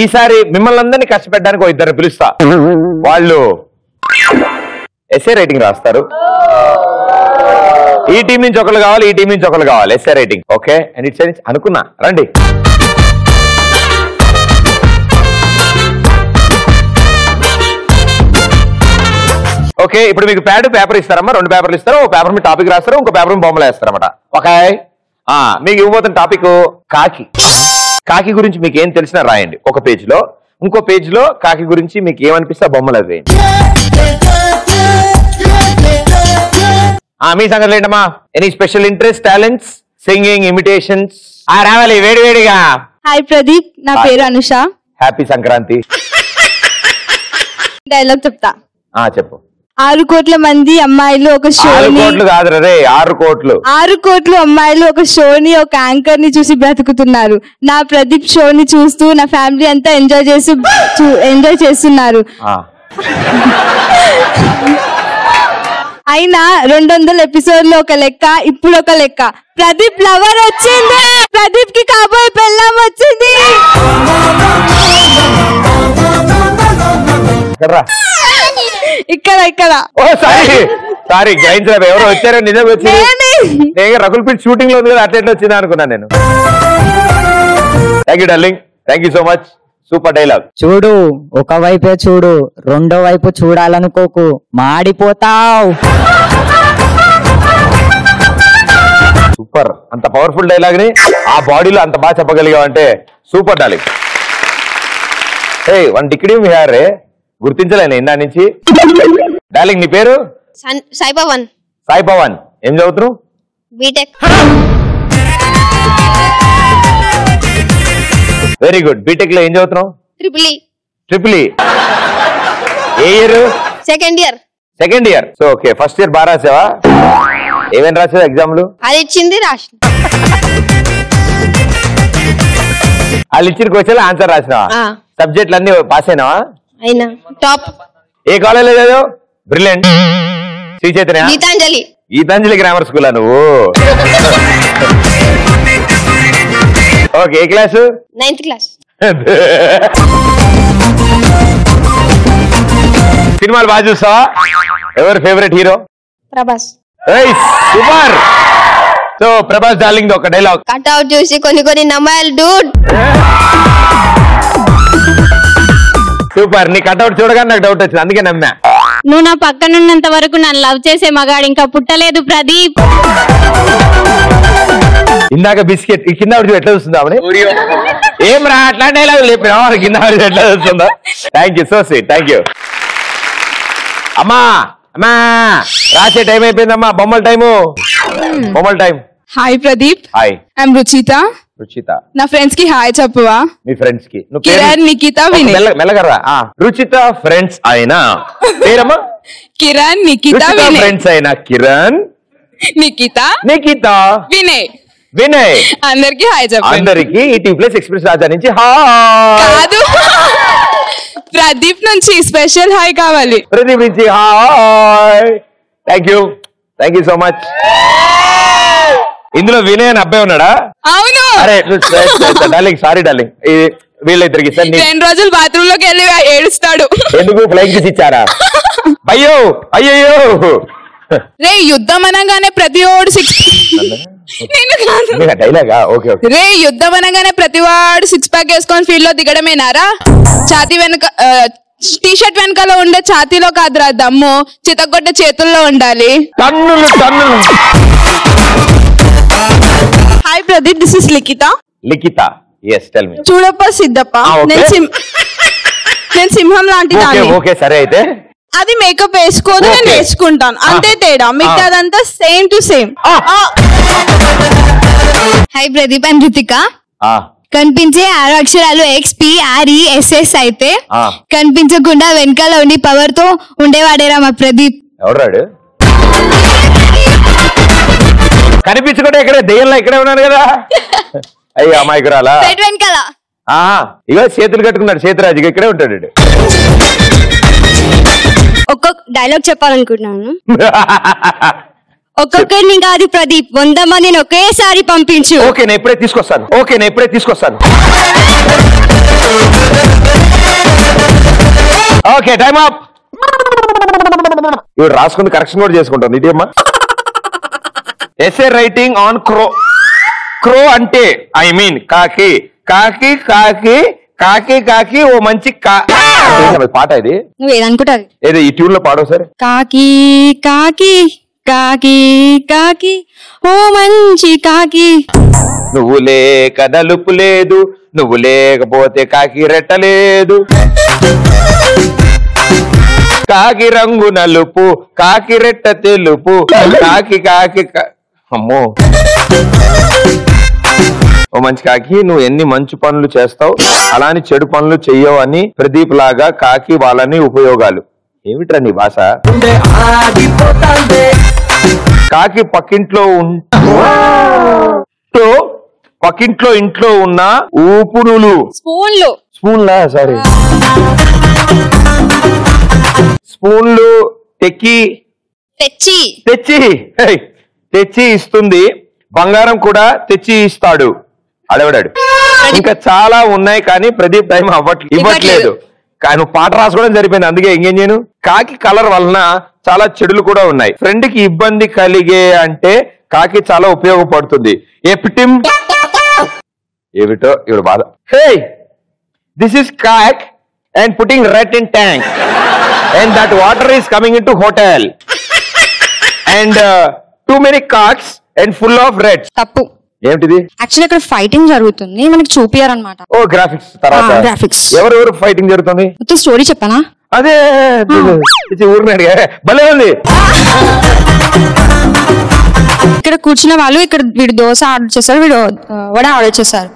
ఈసారి మిమ్మల్ని అందరినీ కష్టపెట్టడానికి ఒక ఇద్దరు పిలుస్తా. వాళ్ళు ఎస్ఏ రైటింగ్ రాస్తారు. ఈ టీం నుంచి ఒకరు కావాలి, ఈ టీం నుంచి ఒకరు కావాలి. Essay writing. Okay, and it's అనుకున్నా. రండి. ఓకే, ఇప్పుడు మీకు ప్యాడ్ పేపర్ ఇస్తారమ్మా. 2 పేపర్లు ఇస్తారు. ఒక పేపర్ మీద టాపిక్ రాస్తారు, ఇంకో పేపర్ మీద బొమ్మలు వేస్తారన్నమాట. ఓకే, మీకు ఇవ్వబోతున్న టాపిక్ కాకి. కాకి గురించి మీకు ఏం తెలిసినా రాయండి ఒక పేజ్ లో. ఇంకో పేజ్ లో కాకి గురించి మీకు ఏమనిపిస్తే బొమ్మలు అవి వేయండి. మీ సంగతి ఏంటమ్మా? Any special interest, talents, singing, imitations? రావాలి వేడి వేడిగా. హాయ్ ప్రదీప్, నా పేరు అనుష. హ్యాపీ సంక్రాంతి. డైలాగ్ చెప్తా. చెప్పు. 6 కోట్ల మంది అమ్మాయిలు ఒక షోని. 6 కోట్లు కాదు రే, 6 కోట్లు. 6 కోట్ల అమ్మాయిలు ఒక షోని, ఒక యాంకర్ ని చూసి బ్రతుకుతున్నారు. నా ప్రదీప్ షోని చూస్తూ నా ఫ్యామిలీ అంతా ఎంజాయ్ చేస్తున్నారు. అయినా 200 ఎపిసోడ్లు ఒక లెక్క, ఇప్పుడు ఒక లెక్క. ప్రదీప్ లవర్ వచ్చింది, ప్రదీప్ కి కాబోయే పెళ్ళాం వచ్చింది. ఇక్కడ సారీ గ్రహించలేదు. ఎవరో వచ్చారో నిజంగా వచ్చింది. రకుల్ ప్రీత్ షూటింగ్ లో ఉంది కదా, అట్లా వచ్చిందా అనుకున్నాను నేను. Thank you darling, thank you so much. Super dialogue. చూడు, ఒకవైపే చూడు, రెండో వైపు చూడాలనుకోకు, మాడిపోతావు. సూపర్. అంత పవర్ఫుల్ డైలాగ్ ని ఆ బాడీలో అంత బాగా చెప్పగలిగావు అంటే సూపర్ డార్లింగ్. వన్ డిగ్రీ మీ హ్యార్ గుర్తించలేను ఇందా నుంచి. డార్లింగ్ నీ పేరు? సాయి పవన్. సాయి పవన్, ఏం చదువుతున్నావు? బీటెక్. Very good. బీటెక్ లో ఏం చదువుతున్నావు? Triple E. ఏ year? Second year. Second year. So okay, first year బాగా రాసావా? ఏమేమి రాసావు ఎగ్జామ్లు? అది ఇచ్చింది రాసిన. వాళ్ళు ఇచ్చిన క్వశ్చన్ ఆన్సర్ రాసినావా? సబ్జెక్టులు అన్ని పాస్ అయినావా? అయినా. టాప్. ఏ కాలేజ్ చదివావు? బ్రిలియంట్. శ్రీ చైతన్య. గీతాంజలి గ్రామర్ స్కూలా నువ్వు? ఓకే, ఏ క్లాసు? 9th class. సినిమాలు బాగా చూస్తావా? ఎవరు favourite hero? Prabhas. Super. So Prabhas darling ఒక డైలాగ్. కట్అవుట్ చూసి కొన్ని నమ్మాలి డూడ్. సూపర్. నీ కట్అవుట్ చూడగానే నాకు డౌట్ వచ్చింది, అందుకే నమ్మా. నువ్వు నా పక్కనున్నంత వరకు నన్ను లవ్ చేసే మగాడు ఇంకా పుట్టలేదు ప్రదీప్. ఇందాక బిస్కెట్ కింద ఎట్లా చూస్తుందా? ఏం రా అట్లా డైలాగ్ లేపినా కింద ఎట్లా చూస్తుందా? Thank you, so sweet, thank you. అమ్మా అమ్మా రాసే టైం అయిపోయిందమ్మా. బొమ్మల టైము. బొమ్మల time. Hi Pradeep. Hi, I'm Ruchita. Ruchita. నా ఫ్రెండ్స్ కి హాయ్ చెప్పవా? మీ ఫ్రెండ్స్ కి? కిరణ్, నికిత, వినయ్. మెల్లగరా. రుచిత ఫ్రెండ్స్ అయినా పేరమ్మా? కిరణ్, నికిత, వినయ్. ఫ్రెండ్స్ అయినా కిరణ్, నికిత, వినయ్. వినయ్. అందరికి హాయ్ చెప్పండి. అందరికి ఈ టీ ప్లస్ ఎక్స్ప్రెస్ రాజా నుంచి హాయ్. కాదు, ప్రదీప్ నుంచి స్పెషల్ హాయ్ కావాలి. ప్రదీప్ నుంచి hi. Thank you, thank you so much. ఇందులో వినయ్ అని అబ్బాయి ఉన్నాడా? అవును. అరే డార్లింగ్, సారీ డార్లింగ్, వీళ్ళిద్దరికి 2 రోజులు బాత్రూమ్ లోకి వెళ్ళి ఏడుస్తాడు. ఎందుకు? ఫ్లైట్ కిస్ ఇచ్చారా? అయ్యో అయ్యో. రే యుద్ధం అనగానే ప్రతి ఓడు రే యుద్ధం అనగానే ప్రతి వాడు 6 ప్యాక్ వేసుకొని ఫీల్డ్ లో దిగడమేనారా? ఛాతీ వెనక టీ షర్ట్ వెనకాల ఉండే ఛాతీలో కాదురా దమ్ము, చితగొట్ట చేతుల్లో ఉండాలి. Hi Pradeep, this is Likhita. Likhita, yes, tell me. చూడప్ప సిద్ధప్ప, నేను సింహం లాంటి దాన్ని. ఓకే సరే, అయితే అది మేకప్ వేసుకోదు, నేను వేసుకుంటాను, అంతే తేడా. మీకు అదంతా same to same. Hi Pradeep, I'm Ruthika. కనిపించే 6 అక్షరాలు XPRESS అయితే కనిపించకుండా వెనకాల ఉండి పవర్ తో ఉండేవాడేరా మా ప్రదీప్. ఎవరాడు? కనిపించకుండా ఇక్కడే దెయ్యంలో ఇక్కడే ఉన్నాను కదా. అయ్యో అమాయకురాలా. వెనకాల ఇగో చేతులు కట్టుకున్నాడు చేతురాజు, ఇక్కడే ఉంటాడు. ఒక్కొక్క డైలాగ్ చెప్పాలనుకుంటున్నాను. ఒక్కొక్కరిని కాదు ప్రదీప్, 100 మందిని ఒకేసారి పంపించు. ఓకే, నేను ఎప్పుడే తీసుకొస్తాను. Okay time up. ఇవి రాసుకుని కరెక్షన్ కూడా చేసుకుంటుంది ఇది అమ్మా. ఎస్ఏ రైటింగ్ ఆన్ క్రో. క్రో అంటే ఐ మీన్ కాకి. కాకి కాకి కాకి కాకి ఓ మంచి పాట ఇది. నువ్వు ఏదనుకుంటారు ఏదో ఈ ట్యూన్ లో పాడవు సార్. కాకి కాకి కాకి కాకి ఓ మంచి కాకి. నువ్వు లేక నలుపు లేదు, నువ్వు లేకపోతే కాకి రెట్టలేదు. కాకి రంగు నలుపు, కాకి రెట్ట తెలుపు. కాకి కాకి అమ్మో ఓ మంచి కాకి, నువ్వు ఎన్ని మంచి పనులు చేస్తావు అలాని చెడు పనులు చెయ్యవు అని ప్రదీప్ లాగా కాకి వాళ్ళని ఉపయోగాలు. ఏమిట్రా నీ భాష? కాకి పక్కింట్లో పక్కింట్లో ఇంట్లో ఉన్న ఊపుడులు. స్పూన్లా సారీ స్పూన్లు తెచ్చి ఇస్తుంది. బంగారం కూడా తెచ్చి ఇస్తాడు. అడవడాడు. ఇంకా చాలా ఉన్నాయి కానీ ప్రదీప్ టైం ఇవ్వట్లేదు. కానీ పాట రాసుకోవడం సరిపోయింది. అందుకే ఇంకేం చేయను. కాకి కలర్ వలన చాలా చెడులు కూడా ఉన్నాయి. ఫ్రెండ్ కి ఇబ్బంది కలిగే అంటే కాకి చాలా ఉపయోగపడుతుంది. ఎపిటిమ్ ఏమిటో ఇవి బాధ. Hey this is cock and putting red in tank and that water is coming in to hotel and too many cards and full of red. తప్పు. ఏమిటిది? యాక్చువల్లీ ఇక్కడ ఫైటింగ్ జరుగుతుంది, మనకి చూపియారనమాట. ఓ గ్రాఫిక్స్ తర్వాత గ్రాఫిక్స్. ఎవరెవరు ఫైటింగ్ జరుగుతుంది? స్టోరీ చెప్పానా? అదే ఊరినాడు భలే ఉంది. ఇక్కడ కూర్చున్న వాళ్ళు ఇక్కడ వీడు దోశ ఆర్డర్ చేశారు, వీడు వడ ఆర్డర్ చేశారు.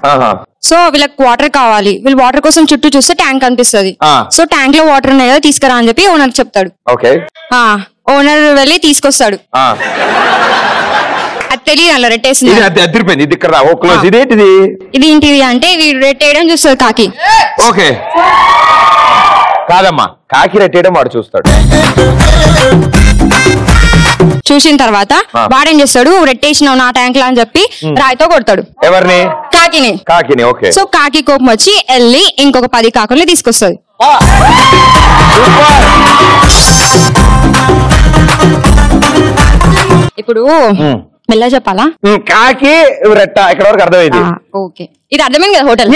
సో వీళ్ళకి వాటర్ కావాలి. వీళ్ళు వాటర్ కోసం చుట్టూ చూస్తే ట్యాంక్ కనిపిస్తుంది. సో ట్యాంక్ లో వాటర్ ఉన్నాయి కదా తీసుకురా అని చెప్పి ఓనర్ చెప్తాడు. ఓనర్ వెళ్ళి తీసుకొస్తాడు. అది తెలియదు అలా రెట్టేసింది. ఇది ఏంటిది అంటే వీడు రెట్టేయడం చూస్తాడు కాకి. ఓకే కాదమ్మా, కాకి రెట్టేయడం వాడు చూస్తాడు. చూసిన తర్వాత వాడేం చేస్తాడు, రెట్టేసినావు నా ట్యాంక్ లా అని చెప్పి రాయితో కొడతాడు. ఎవరిని? కాకిని. ఓకే. సో కాకి కోపం వచ్చి వెళ్ళి ఇంకొక 10 కాకుల్ని తీసుకొస్తుంది. ఇప్పుడు మెల్ల చెప్పాలా? కాకి రెట్ట ఇక్కడ వరకు అర్థమైంది. ఓకే ఇది అర్థమైంది కదా. హోటల్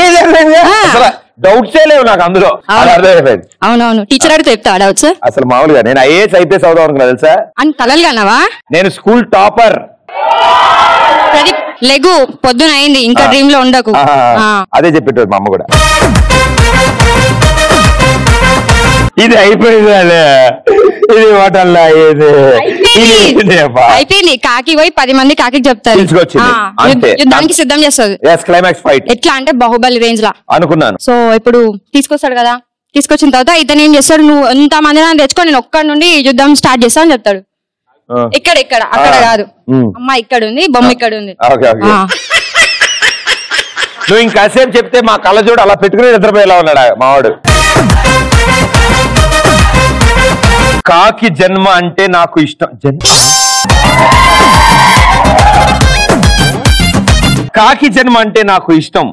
డౌట్స్ లేవు నాకు అందులో. అర్థమైపోయింది. అవునవును. టీచర్ అడిగితే చెప్తా డౌట్స్. అసలు మామూలుగా నేను ఐఏఎస్ ఐపీఎస్ అవుదాం అనుకున్నా తెలుసా. అని కలలు కన్నావా? నేను స్కూల్ టాపర్. ప్రదీప్ లెగు పొద్దున అయింది, ఇంకా డ్రీమ్ లో ఉండకు. అదే చెప్పేటోడు మా అమ్మ కూడా. ఇది అయిపోయింది. ఇది హోటల్ అయిపోయింది. కాకి పోయి 10 మంది కాకి చెప్తారు. యుద్ధానికి సిద్ధం చేస్తుంది. క్లైమాక్స్ ఫైట్ ఎట్లా అంటే బాహుబలి రేంజ్ లా అనుకున్నాను. సో ఇప్పుడు తీసుకొస్తాడు కదా, తీసుకొచ్చిన తర్వాత ఇతను ఏం చేస్తాడు, నువ్వు ఎంత మంది తెచ్చుకో, నేను ఒక్కడి నుండి యుద్ధం స్టార్ట్ చేస్తా అని చెప్తాడు. ఇక్కడ అక్కడ కాదు, అమ్మ ఇక్కడ ఉంది, బొమ్మ ఇక్కడ ఉంది. నువ్వు ఇంకాసేపు చెప్తే మా కళ్ళజోడు అలా పెట్టుకుని నిద్రపోయేలా ఉన్నాడు మావాడు. కాకి జన్మ అంటే నాకు ఇష్టం. కాకి జన్మ అంటే నాకు ఇష్టం.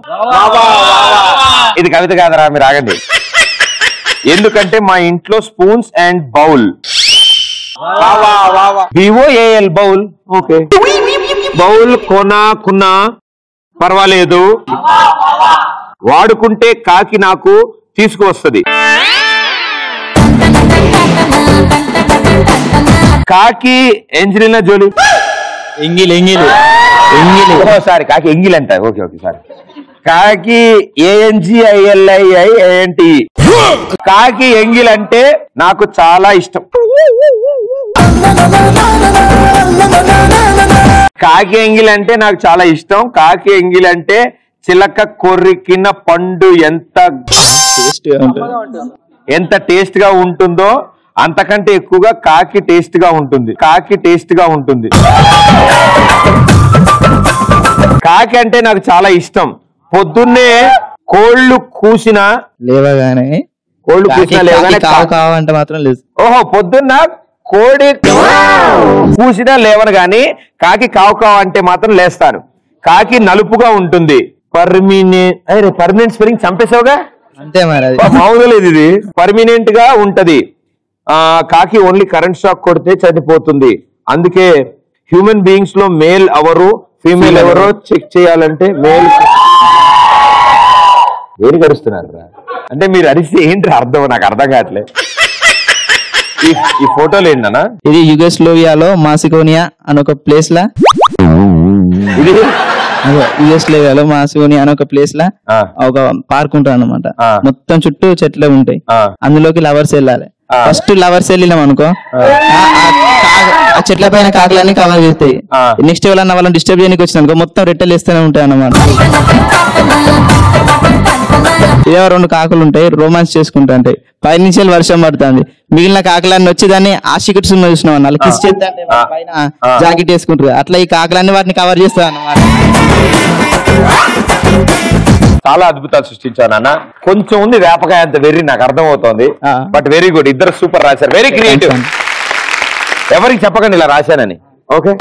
ఇది కవిత కాదరా, మీరు ఆగండి. ఎందుకంటే మా ఇంట్లో spoons and bowl. BOAL bowl. Okay bowl కొనా పర్వాలేదు, వాడుకుంటే కాకి నాకు తీసుకువస్తుంది. కాకి ఏంజలినా జోలీ. సారీ కాకి ఎంగిల్ అంట. Okay sorry. కాకి ANGILIIANT. కాకి ఎంగిల్ అంటే నాకు చాలా ఇష్టం. కాకి ఎంగిల్ అంటే నాకు చాలా ఇష్టం. కాకి ఎంగిల్ అంటే చిలక కొరికిన పండు ఎంత టేస్ట్ గా ఉంటుందో అంతకంటే ఎక్కువగా కాకి టేస్ట్ గా ఉంటుంది. కాకి అంటే నాకు చాలా ఇష్టం. పొద్దున్నే కోళ్ళు కూసినా లేవగానే కావంటే మాత్రం లేదు. ఓహో పొద్దున్న కోడి కూసినా లేవను గాని కాకి కావు అంటే మాత్రం లేస్తాను. కాకి నలుపుగా ఉంటుంది. పర్మనెంట్ స్పెల్లింగ్ చంపేసావుగా. అంతే మరి అది. మామూలుగా లేదు ఇది, పర్మినెంట్ గా ఉంటది. కాకి ఓన్లీ కరెంట్ షాక్ కొడితే చనిపోతుంది. అందుకే హ్యూమన్ బీయింగ్స్ లో మేల్ ఎవరు ఫీమేల్ ఎవరో చెక్ చేయాలంటే మేల్. ఏం గడుస్తున్నారు అంటే మీరు అరిస్తే ఏంటి అర్థం, నాకు అర్థం కావట్లేదు. ఈ ఫోటోలు ఏంటన్నా? ఇది యుగోస్లోవియాలో మాసికోనియా అని ఒక ప్లేస్ లా, ఇది యుగోస్లోవియాలో మాసికోనియా అని ఒక ప్లేస్ లా ఒక పార్క్ ఉంటుంది అన్నమాట. మొత్తం చుట్టూ చెట్లే ఉంటాయి, అందులోకి లవర్స్ వెళ్ళాలి. ఫస్ట్ లవర్స్ వెళ్ళినాం అనుకో, ఆ చెట్ల పైన కాకులన్నీ కవర్ చేస్తాయి. నెక్స్ట్ ఎవరన్నా వాళ్ళని డిస్టర్బ్ చేయడానికి వచ్చిన అనుకో మొత్తం రెట్టెలు వేస్తూనే ఉంటాయి అన్నమాట. ఏవో 2 కాకులు ఉంటాయి, రొమాన్స్ చేసుకుంటా ఉంటాయి. పైనుంచి వర్షం పడుతుంది, మిగిలిన కాకులన్నీ వచ్చి దాన్ని ఆశికట్ సినిమా చూసినాం అన్న, కిస్ చేస్తే పైన జాకెట్ వేసుకుంటారు. అట్లా ఈ కాకులన్నీ వాటిని కవర్ చేస్తాయి అన్నమాట. చాలా అద్భుతాలు సృష్టించాను అన్న. కొంచెం ఉంది వేపకాయ అంత వెర్రి, నాకు అర్థం అవుతోంది. బట్ వెరీ గుడ్, ఇద్దరు సూపర్ రాశారు, వెరీ క్రియేటివ్. ఎవరికి చెప్పకండి ఇలా రాశానని. ఓకే.